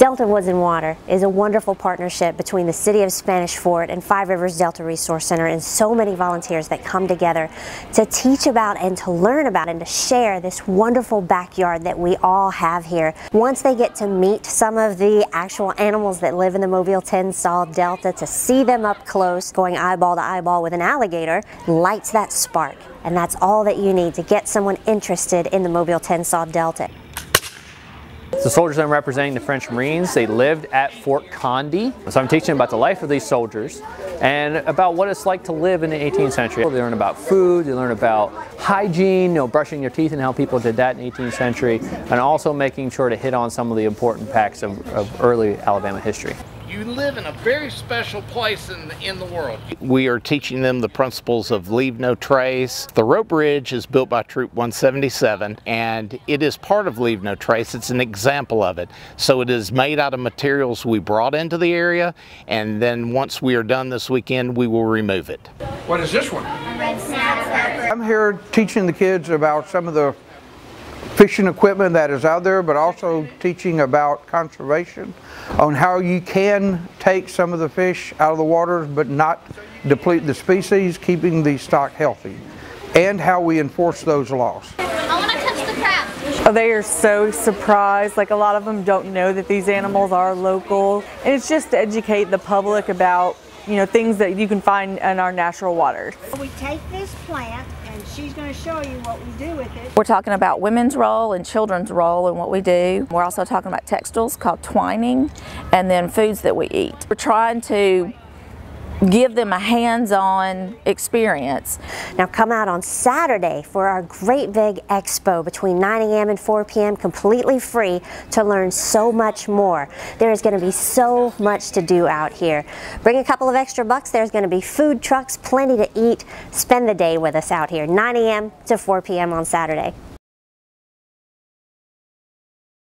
Delta Woods and Water is a wonderful partnership between the City of Spanish Fort and Five Rivers Delta Resource Center and so many volunteers that come together to teach about and to learn about and to share this wonderful backyard that we all have here. Once they get to meet some of the actual animals that live in the Mobile Tensaw Delta, to see them up close, going eyeball to eyeball with an alligator, lights that spark. And that's all that you need to get someone interested in the Mobile Tensaw Delta. The soldiers I'm representing, the French Marines, they lived at Fort Condé. So I'm teaching about the life of these soldiers and about what it's like to live in the 18th century. They learn about food, they learn about hygiene, brushing your teeth and how people did that in the 18th century, and also making sure to hit on some of the important facts of early Alabama history. You live in a very special place in the world. We are teaching them the principles of leave no trace. The rope bridge is built by Troop 177, and it is part of leave no trace. It's an example of it. So it is made out of materials we brought into the area, and then once we are done this weekend, we will remove it. What is this one? I'm here teaching the kids about some of the fishing equipment that is out there, but also teaching about conservation, on how you can take some of the fish out of the waters but not deplete the species, keeping the stock healthy, and how we enforce those laws. I want to touch the crab. Oh, they are so surprised. Like, a lot of them don't know that these animals are local, and it's just to educate the public about things that you can find in our natural waters. We take this plant and she's going to show you what we do with it. We're talking about women's role and children's role in what we do. We're also talking about textiles called twining, and then foods that we eat. We're trying to give them a hands-on experience. Now come out on Saturday for our great big expo between 9 a.m. and 4 p.m. completely free to learn so much more. There is going to be so much to do out here. Bring a couple of extra bucks. There's going to be food trucks, plenty to eat. Spend the day with us out here, 9 a.m. to 4 p.m. on Saturday.